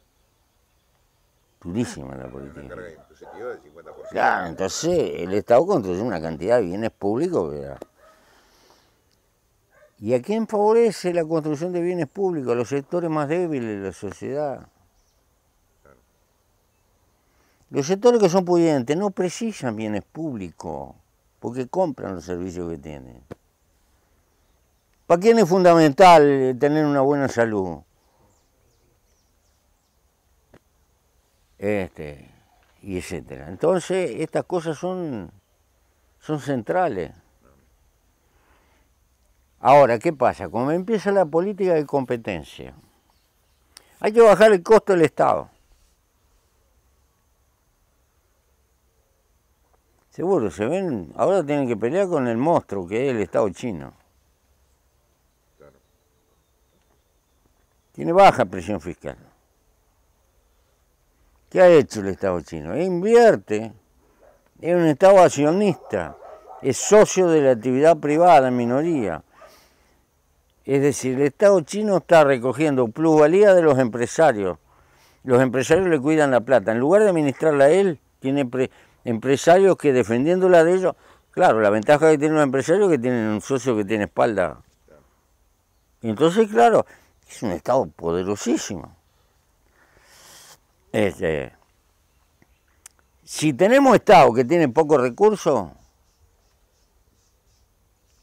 Durísima la Una política carga fiscal. impositiva del 50%. Claro, entonces el Estado construyó una cantidad de bienes públicos que era. ¿Y a quién favorece la construcción de bienes públicos? A los sectores más débiles de la sociedad. Los sectores que son pudientes no precisan bienes públicos porque compran los servicios que tienen. ¿Para quién es fundamental tener una buena salud? Y etcétera. Entonces, estas cosas son centrales. Ahora, ¿qué pasa? Cuando empieza la política de competencia, hay que bajar el costo del Estado. Seguro, ahora tienen que pelear con el monstruo que es el Estado chino. Claro. Tiene baja presión fiscal. ¿Qué ha hecho el Estado chino? Invierte, es un Estado accionista, es socio de la actividad privada en minoría. Es decir, el Estado chino está recogiendo plusvalía de los empresarios. Los empresarios le cuidan la plata. En lugar de administrarla él, tiene empresarios que defendiéndola de ellos... Claro, la ventaja que tienen los empresarios es que tienen un socio que tiene espalda. Entonces, claro, es un Estado poderosísimo. Si tenemos Estados que tienen pocos recursos,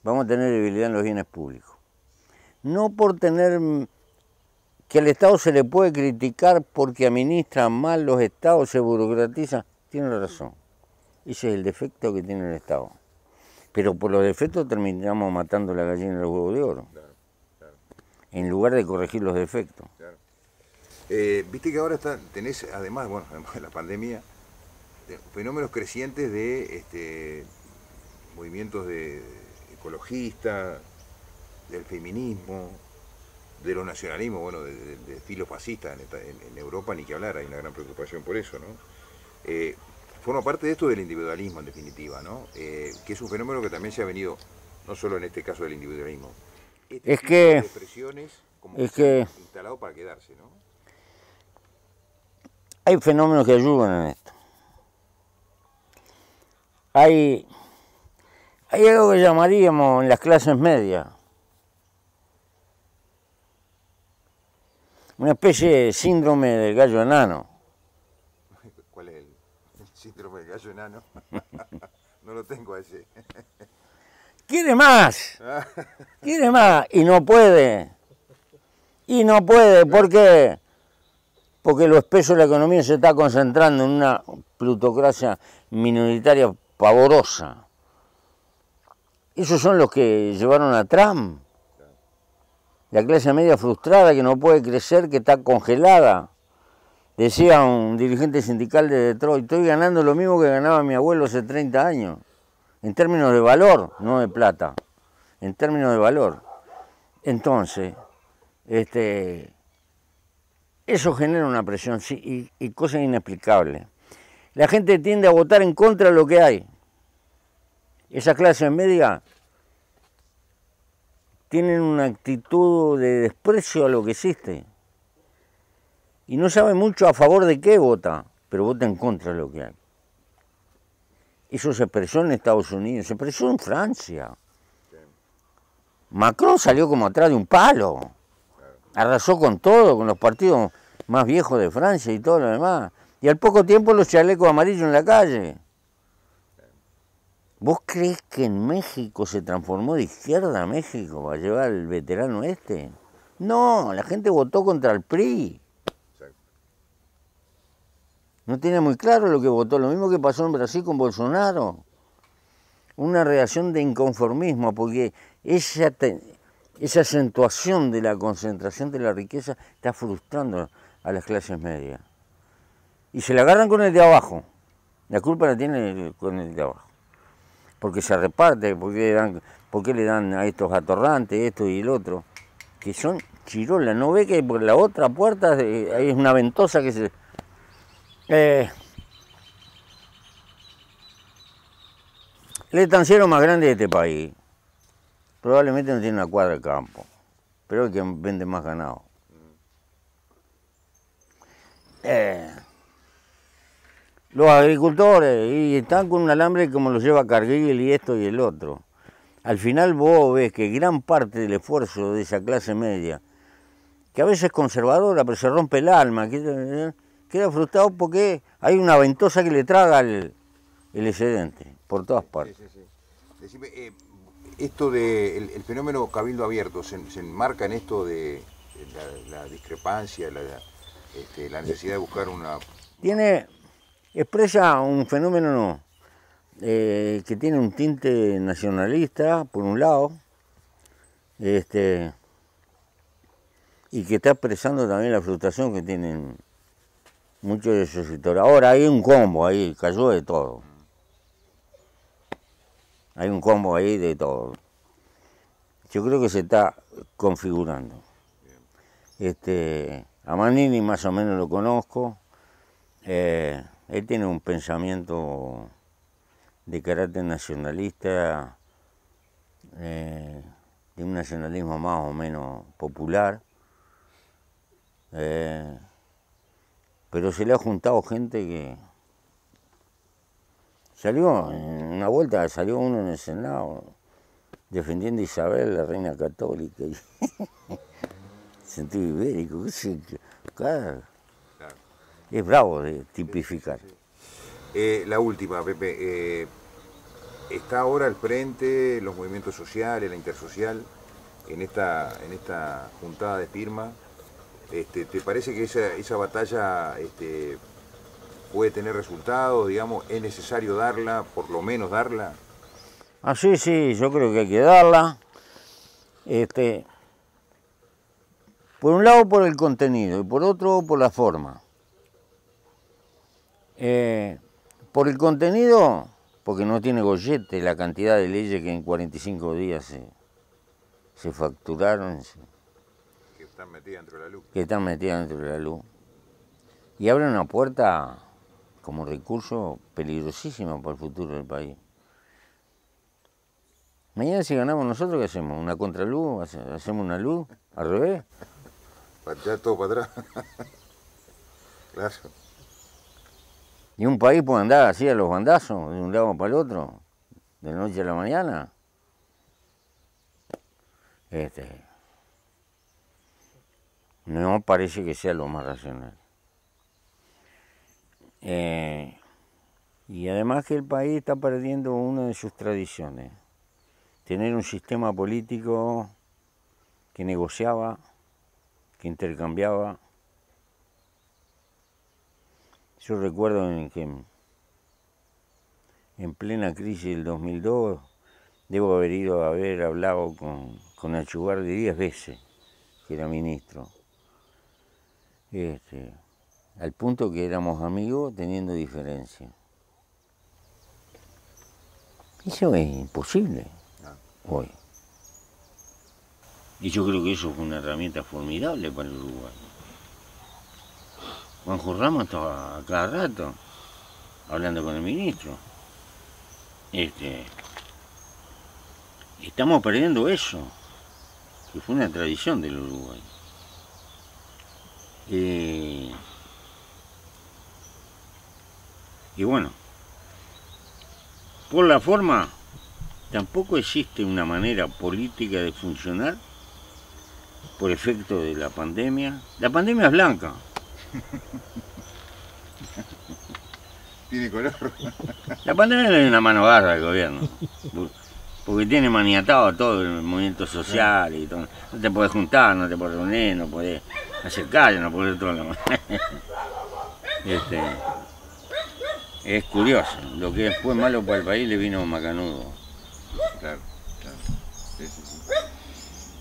vamos a tener debilidad en los bienes públicos. No por tener que al Estado se le puede criticar porque administra mal los Estados, se burocratiza, tiene razón. Ese es el defecto que tiene el Estado. Pero por los defectos terminamos matando la gallina de los huevos de oro. Claro, claro. En lugar de corregir los defectos. Claro. Viste que ahora tenés, además de la pandemia, fenómenos crecientes de movimientos ecologistas, del feminismo, de los nacionalismos, bueno, de estilo fascista en Europa, ni que hablar, hay una gran preocupación por eso, ¿no? Forma parte de esto del individualismo, en definitiva, ¿no? Que es un fenómeno que también se ha venido, no solo en este caso del individualismo, Es que... de expresiones como que se han instalado para quedarse, ¿no? Hay fenómenos que ayudan en esto. Hay algo que llamaríamos en las clases medias una especie de síndrome del gallo enano. ¿Cuál es el síndrome del gallo enano? No lo tengo ese. Quiere más, y no puede. ¿Por qué? Porque lo espeso de la economía se está concentrando en una plutocracia minoritaria pavorosa. Esos son los que llevaron a Trump. La clase media frustrada que no puede crecer, que está congelada. Decía un dirigente sindical de Detroit, estoy ganando lo mismo que ganaba mi abuelo hace 30 años. En términos de valor, no de plata. En términos de valor. Entonces, eso genera una presión y cosas inexplicables. La gente tiende a votar en contra de lo que hay. Esa clase media tienen una actitud de desprecio a lo que existe. Y no sabe mucho a favor de qué vota, pero vota en contra de lo que hay. Eso se expresó en Estados Unidos, se expresó en Francia. Macron salió como atrás de un palo. Arrasó con todo, con los partidos más viejos de Francia y todo lo demás. Y al poco tiempo los chalecos amarillos en la calle. ¿Vos creés que en México se transformó de izquierda a México para llevar al veterano este? No, la gente votó contra el PRI. No tiene muy claro lo que votó, lo mismo que pasó en Brasil con Bolsonaro. Una reacción de inconformismo, porque esa acentuación de la concentración de la riqueza está frustrando a las clases medias. Y se la agarran con el de abajo. La culpa la tiene con el de abajo. Porque se reparte, porque le dan a estos atorrantes, esto y el otro, que son chirolas. ¿No ve que por la otra puerta hay una ventosa que se... el estanciero más grande de este país probablemente no tiene una cuadra de campo, pero es el que vende más ganado. Los agricultores y están con un alambre como los lleva Cargill y esto y el otro. Al final vos ves que gran parte del esfuerzo de esa clase media, que a veces es conservadora, pero se rompe el alma, queda frustrado porque hay una ventosa que le traga el excedente por todas partes. Sí. Decime, esto del fenómeno cabildo abierto, ¿se enmarca en esto de la discrepancia, la necesidad de buscar una... Expresa un fenómeno que tiene un tinte nacionalista, por un lado, y que está expresando también la frustración que tienen muchos de esos sectores. Ahora hay un combo ahí, cayó de todo. Hay un combo ahí de todo. Yo creo que se está configurando. A Manini más o menos lo conozco. Él tiene un pensamiento de carácter nacionalista, de un nacionalismo más o menos popular, pero se le ha juntado gente que salió en una vuelta, salió uno en el Senado defendiendo a Isabel, la reina católica, y sentido ibérico, claro. Es bravo de tipificar. La última, Pepe. ¿Está ahora al frente los movimientos sociales, la intersocial, en esta juntada de firma? ¿Te parece que esa batalla puede tener resultados? Digamos, ¿es necesario darla, por lo menos darla? Sí, yo creo que hay que darla. Por un lado por el contenido y por otro por la forma. Por el contenido, porque no tiene gollete la cantidad de leyes que en 45 días se facturaron. Que están metidas dentro de la luz. Que están metidas dentro de la luz. Y abre una puerta como recurso peligrosísimo para el futuro del país. Mañana si ganamos nosotros, ¿qué hacemos? ¿Una contraluz? ¿Hacemos una luz? ¿Al revés? Para echar todo para atrás. Claro. ¿Y un país puede andar así a los bandazos, de un lado para el otro, de la noche a la mañana? No parece que sea lo más racional. Y además que el país está perdiendo una de sus tradiciones. Tener un sistema político que negociaba, que intercambiaba. Yo recuerdo que en plena crisis del 2002 debo haber ido a haber hablado con Achugardi 10 veces, que era ministro. Al punto que éramos amigos teniendo diferencias. Eso es imposible hoy. Y yo creo que eso fue una herramienta formidable para el Uruguay. Juanjo Ramos estaba a cada rato hablando con el ministro. Estamos perdiendo eso, que fue una tradición del Uruguay. Y bueno, por la forma, tampoco existe una manera política de funcionar por efecto de la pandemia. La pandemia es blanca. Tiene color. La pandemia es una mano garra del gobierno. Porque tiene maniatado todo el movimiento social y todo. No te podés juntar, no te podés reunir, no podés hacer calle, no podés todo lo Es curioso, lo que fue malo para el país le vino macanudo. Claro, claro. Sí, sí, sí.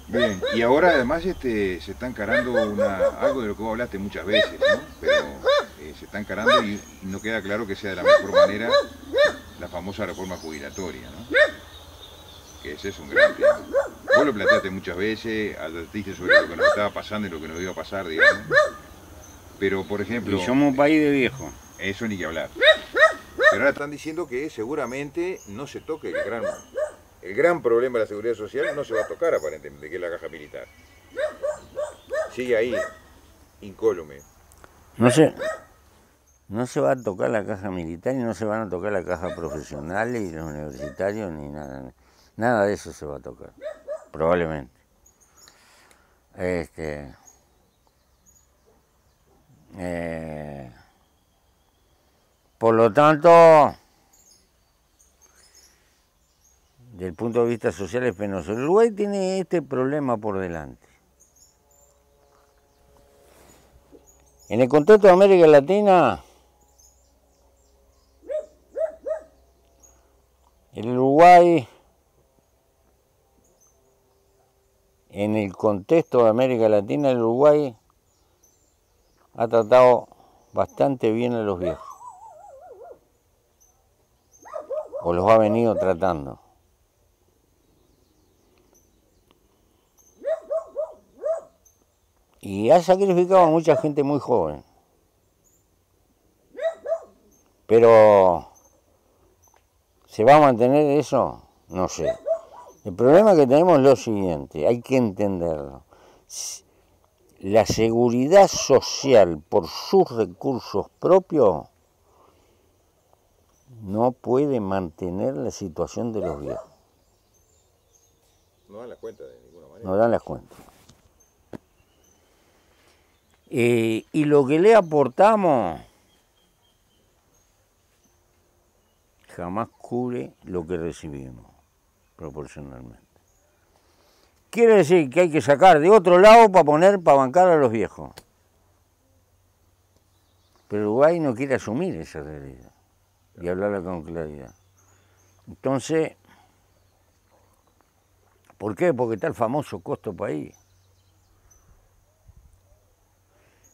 Bien, y ahora además se está encarando algo de lo que vos hablaste muchas veces, ¿no? Pero se está encarando y no queda claro que sea de la mejor manera la famosa reforma jubilatoria, ¿no? Que ese es un gran tema. Vos lo planteaste muchas veces, advertiste sobre lo que nos estaba pasando y lo que nos iba a pasar, digamos. Pero, por ejemplo... Y somos un país de viejos. Eso ni que hablar. Pero ahora están diciendo que seguramente no se toque el gran problema de la seguridad social, no se va a tocar aparentemente, que es la caja militar. Sigue ahí, incólume. No se va a tocar la caja militar y no se van a tocar la caja profesional y los universitarios ni nada. Nada de eso se va a tocar, probablemente. Por lo tanto, desde el punto de vista social es penoso. El Uruguay tiene este problema por delante. En el contexto de América Latina, el Uruguay, en el contexto de América Latina, el Uruguay ha tratado bastante bien a los viejos, o los ha venido tratando. Y ha sacrificado a mucha gente muy joven. Pero, ¿se va a mantener eso? No sé. El problema que tenemos es lo siguiente, hay que entenderlo. La seguridad social por sus recursos propios no puede mantener la situación de los viejos. No dan las cuentas de ninguna manera. No dan las cuentas. Y lo que le aportamos jamás cubre lo que recibimos proporcionalmente. Quiere decir que hay que sacar de otro lado para bancar a los viejos. Pero Uruguay no quiere asumir esa realidad y hablarla con claridad. Entonces, ¿por qué? Porque está el famoso costo país.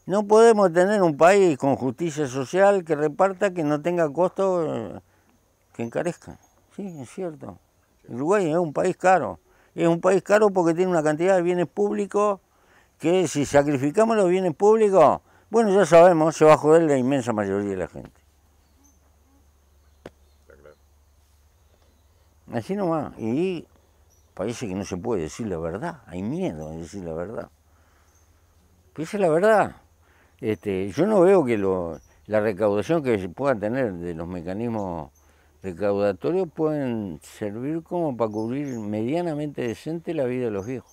No podemos tener un país con justicia social que reparta, que no tenga costos que encarezcan. Sí, es cierto. Uruguay es un país caro. Es un país caro porque tiene una cantidad de bienes públicos que si sacrificamos los bienes públicos, bueno, ya sabemos, se va a joder la inmensa mayoría de la gente. Así nomás. Y parece que no se puede decir la verdad. Hay miedo de decir la verdad. Pero esa es la verdad. Yo no veo que la recaudación que se pueda tener de los mecanismos recaudatorios pueden servir como para cubrir medianamente decente la vida de los viejos.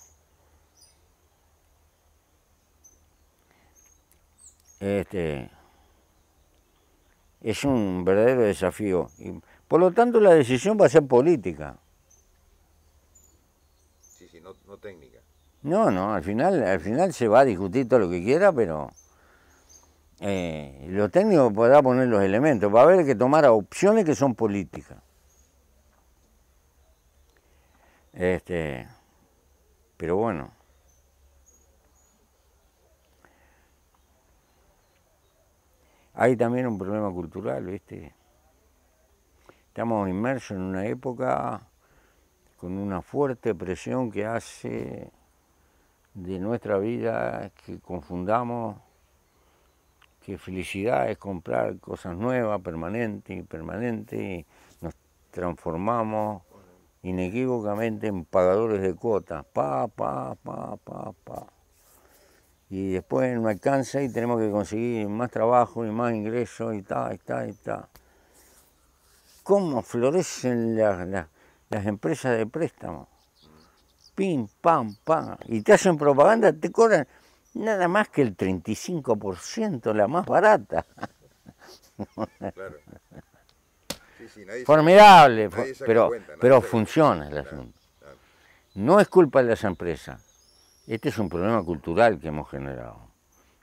Es un verdadero desafío. Y, por lo tanto, la decisión va a ser política. Sí, sí, no técnica. No, al final se va a discutir todo lo que quiera, pero lo técnico podrá poner los elementos. Va a haber que tomar opciones que son políticas. Pero bueno. Hay también un problema cultural, ¿viste? Estamos inmersos en una época con una fuerte presión que hace de nuestra vida que confundamos que felicidad es comprar cosas nuevas, permanente y permanente, y nos transformamos inequívocamente en pagadores de cuotas, pa. Y después no alcanza y tenemos que conseguir más trabajo y más ingresos y ta. ¿Cómo florecen las empresas de préstamo? Pim, pam, pam. Y te hacen propaganda, te cobran nada más que el 35%, la más barata. Claro. Sí, Formidable, nadie saca pero, cuenta, nadie pero saca funciona el cuenta. asunto. Claro. No es culpa de las empresas. Este es un problema cultural que hemos generado.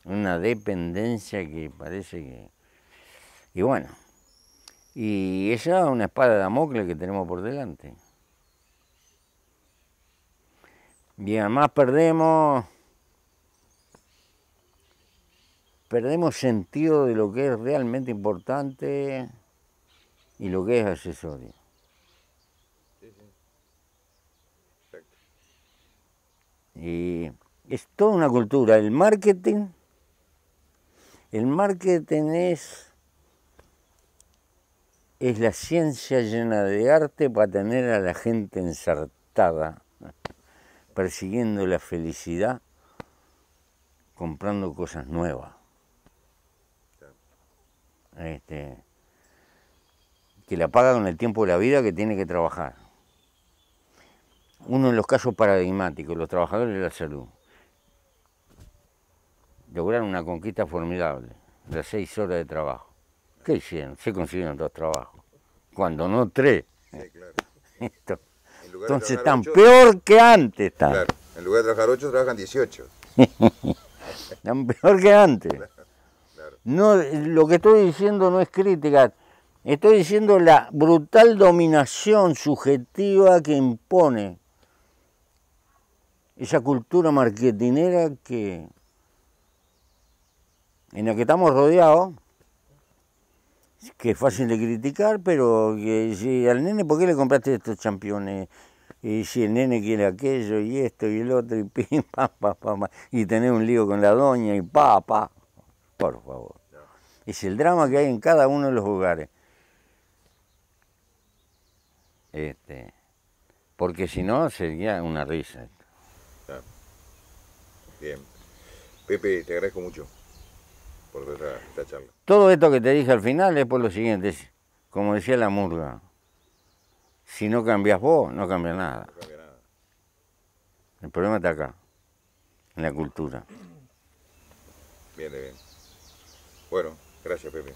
Una dependencia que parece que... Y bueno, y esa es una espada de Damocles que tenemos por delante. Y además perdemos sentido de lo que es realmente importante y lo que es accesorio. Sí. Exacto. Y es toda una cultura. El marketing es la ciencia llena de arte para tener a la gente ensartada, persiguiendo la felicidad, comprando cosas nuevas. Que la paga con el tiempo de la vida que tiene que trabajar. Uno de los casos paradigmáticos, los trabajadores de la salud, lograron una conquista formidable, las 6 horas de trabajo. ¿Qué hicieron? Se consiguieron 2 trabajos, cuando no 3. Sí, claro. Entonces están peor que antes. Claro, en lugar de trabajar 8, trabajan 18. Están peor que antes. Claro. No, lo que estoy diciendo no es crítica, estoy diciendo la brutal dominación subjetiva que impone esa cultura marketinera en la que estamos rodeados, que es fácil de criticar, pero que si al nene, ¿por qué le compraste estos championes? Y si el nene quiere aquello y esto y el otro y pim, pa, y tener un lío con la doña y pa, por favor. No. Es el drama que hay en cada uno de los hogares. Porque si no sería una risa. Claro. Bien. Pepe, te agradezco mucho por esta charla. Todo esto que te dije al final es por lo siguiente, como decía la murga, si no cambias vos, no cambia nada. No cambia nada. El problema está acá, en la cultura. Bien. Bueno, gracias, Pepe.